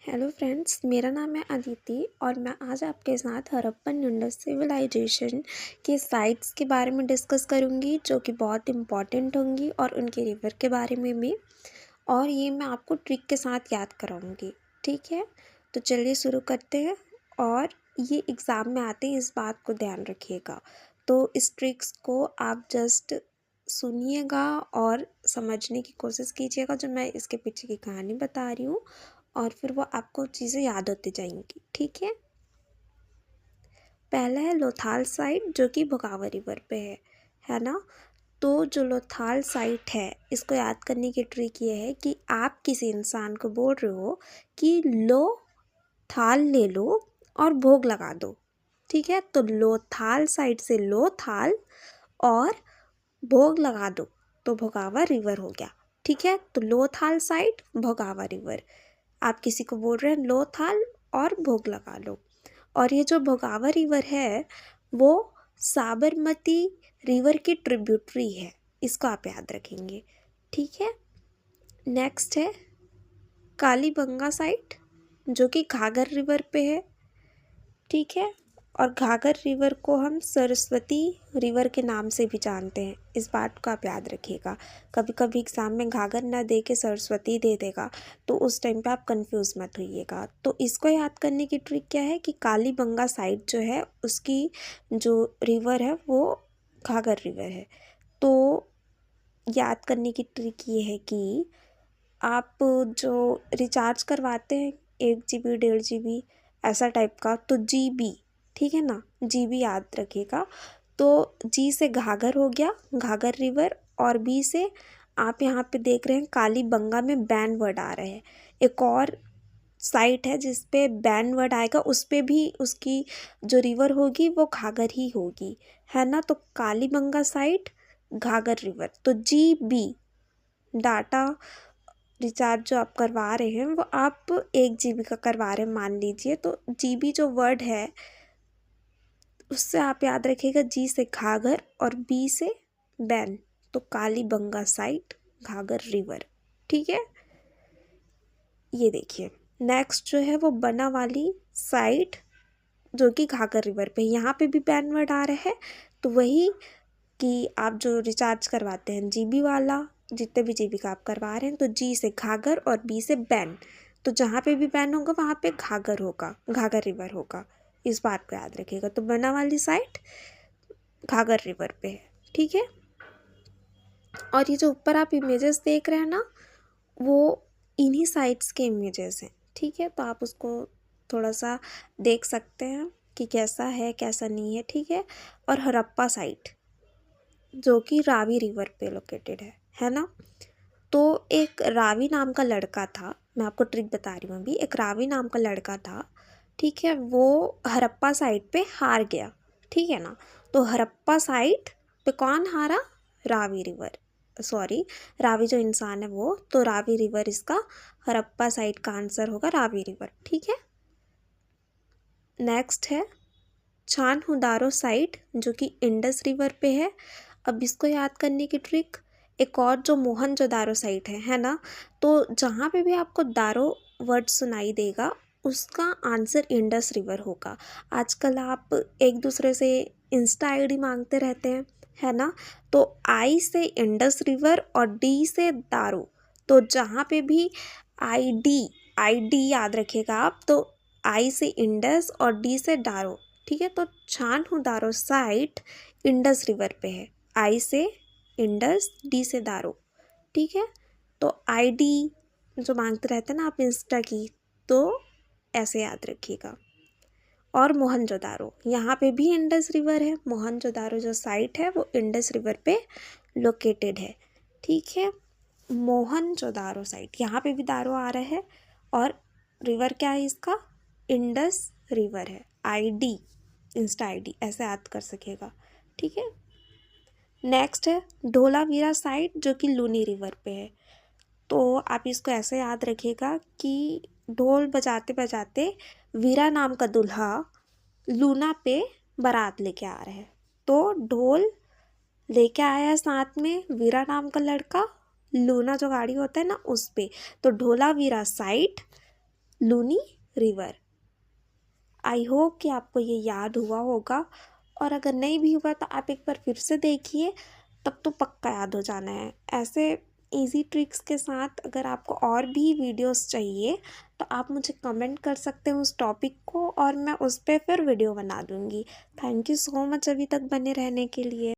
Hello friends, मेरा नाम है अदिति और मैं आज आपके साथ हड़प्पन इंडस सिविलाइजेशन के साइट्स के बारे में डिस्कस करूंगी जो कि बहुत इम्पॉर्टेंट होंगी और उनके रिवर के बारे में भी। और ये मैं आपको ट्रिक के साथ याद कराऊंगी। ठीक है, तो चलिए शुरू करते हैं। और ये एग्ज़ाम में आते हैं, इस बात को ध्यान रखिएगा। तो इस ट्रिक्स को आप जस्ट सुनिएगा और समझने की कोशिश कीजिएगा जो मैं इसके पीछे की कहानी बता रही हूँ, और फिर वो आपको चीज़ें याद होती जाएंगी। ठीक है, पहला है लोथाल साइट जो कि भोगावा रिवर पे है ना। तो जो लोथाल साइट है, इसको याद करने की ट्रिक ये है कि आप किसी इंसान को बोल रहे हो कि लो थाल ले लो और भोग लगा दो। ठीक है, तो लोथाल साइट से लो थाल और भोग लगा दो तो भोगावा रिवर हो गया। ठीक है, तो लोथाल साइट भोगावा रिवर, आप किसी को बोल रहे हैं लो थाल और भोग लगा लो। और ये जो भोगावा रिवर है वो साबरमती रिवर की ट्रिब्यूटरी है, इसको आप याद रखेंगे। ठीक है, नेक्स्ट है कालीबंगा साइट जो कि घाघर रिवर पे है। ठीक है, और घाघर रिवर को हम सरस्वती रिवर के नाम से भी जानते हैं, इस बात को आप याद रखिएगा। कभी कभी एग्ज़ाम में घाघर ना दे के सरस्वती दे देगा, तो उस टाइम पे आप कंफ्यूज मत होइएगा। तो इसको याद करने की ट्रिक क्या है कि कालीबंगा साइड जो है उसकी जो रिवर है वो घाघर रिवर है। तो याद करने की ट्रिक ये है कि आप जो रिचार्ज करवाते हैं 1 GB 1.5 GB ऐसा टाइप का, तो GB, ठीक है ना, GB याद रखिएगा। तो जी से घाघर हो गया, घाघर रिवर, और बी से आप यहाँ पे देख रहे हैं कालीबंगा में बैन वर्ड आ रहे हैं। एक और साइट है जिस पे बैन वर्ड आएगा, उस पे भी उसकी जो रिवर होगी वो घाघर ही होगी, है ना। तो कालीबंगा साइट घाघर रिवर, तो GB डाटा रिचार्ज जो आप करवा रहे हैं वो आप 1 GB का करवा रहे हैं मान लीजिए। तो GB जो वर्ड है उससे आप याद रखिएगा जी से घाघर और बी से बैन, तो कालीबंगा साइट घाघर रिवर। ठीक है, ये देखिए नेक्स्ट जो है वो बना वाली साइट जो कि घाघर रिवर पे, यहाँ पे भी बैन वर्ड आ रहा है। तो वही कि आप जो रिचार्ज करवाते हैं GB वाला, जितने भी GB का आप करवा रहे हैं, तो जी से घाघर और बी से बैन, तो जहाँ पे भी बैन होगा वहाँ पे घाघर होगा, घाघर रिवर होगा, इस बात को याद रखिएगा। तो बना वाली साइट घाघर रिवर पे है। ठीक है, और ये जो ऊपर आप इमेजेस देख रहे हैं ना, वो इन्हीं साइट्स के इमेजेस हैं। ठीक है, तो आप उसको थोड़ा सा देख सकते हैं कि कैसा है कैसा नहीं है। ठीक है, और हड़प्पा साइट जो कि रावी रिवर पे लोकेटेड है ना। तो एक रावी नाम का लड़का था, मैं आपको ट्रिक बता रही हूँ अभी। एक रावी नाम का लड़का था, ठीक है, वो हड़प्पा साइट पे हार गया। ठीक है ना, तो हड़प्पा साइट पे कौन हारा? रावी रिवर, सॉरी, रावी जो इंसान है वो, तो रावी रिवर इसका हड़प्पा साइट का आंसर होगा, रावी रिवर। ठीक है, नेक्स्ट है छान हुदारो साइट जो कि इंडस रिवर पे है। अब इसको याद करने की ट्रिक, एक और जो मोहनजोदारो साइट है ना, तो जहाँ पे भी आपको दारो वर्ड सुनाई देगा उसका आंसर इंडस रिवर होगा। आजकल आप एक दूसरे से इंस्टा आईडी मांगते रहते हैं, है ना। तो आई से इंडस रिवर और डी से दारो, तो जहाँ पे भी आई डी याद रखिएगा आप, तो आई से इंडस और डी से दारो। ठीक है, तो छान हुदारो साइट इंडस रिवर पे है, आई से इंडस, डी से दारो। ठीक है, तो आईडी जो मांगते रहते हैं ना आप इंस्टा की, तो ऐसे याद रखिएगा। और मोहनजोदारो, यहाँ पे भी इंडस रिवर है, मोहनजोदारो जो साइट है वो इंडस रिवर पे लोकेटेड है। ठीक है, मोहनजोदारो साइट, यहाँ पे भी दारो आ रहा है, और रिवर क्या है इसका? इंडस रिवर है। आईडी, इंस्टा आईडी ऐसे याद कर सकेगा। ठीक है, नेक्स्ट है धोलावीरा साइट जो कि लूनी रिवर पे है। तो आप इसको ऐसे याद रखिएगा कि ढोल बजाते बजाते वीरा नाम का दूल्हा लूना पे बारात लेके आ रहा है। तो ढोल लेके आया साथ में वीरा नाम का लड़का, लूना जो गाड़ी होता है ना उस पे, तो Dholavira site Luni river. I hope कि आपको ये याद हुआ होगा, और अगर नहीं भी हुआ तो आप एक बार फिर से देखिए, तब तो पक्का याद हो जाना है। ऐसे इजी ट्रिक्स के साथ अगर आपको और भी वीडियोस चाहिए तो आप मुझे कमेंट कर सकते हो उस टॉपिक को, और मैं उस पर फिर वीडियो बना दूँगी। थैंक यू सो मच अभी तक बने रहने के लिए।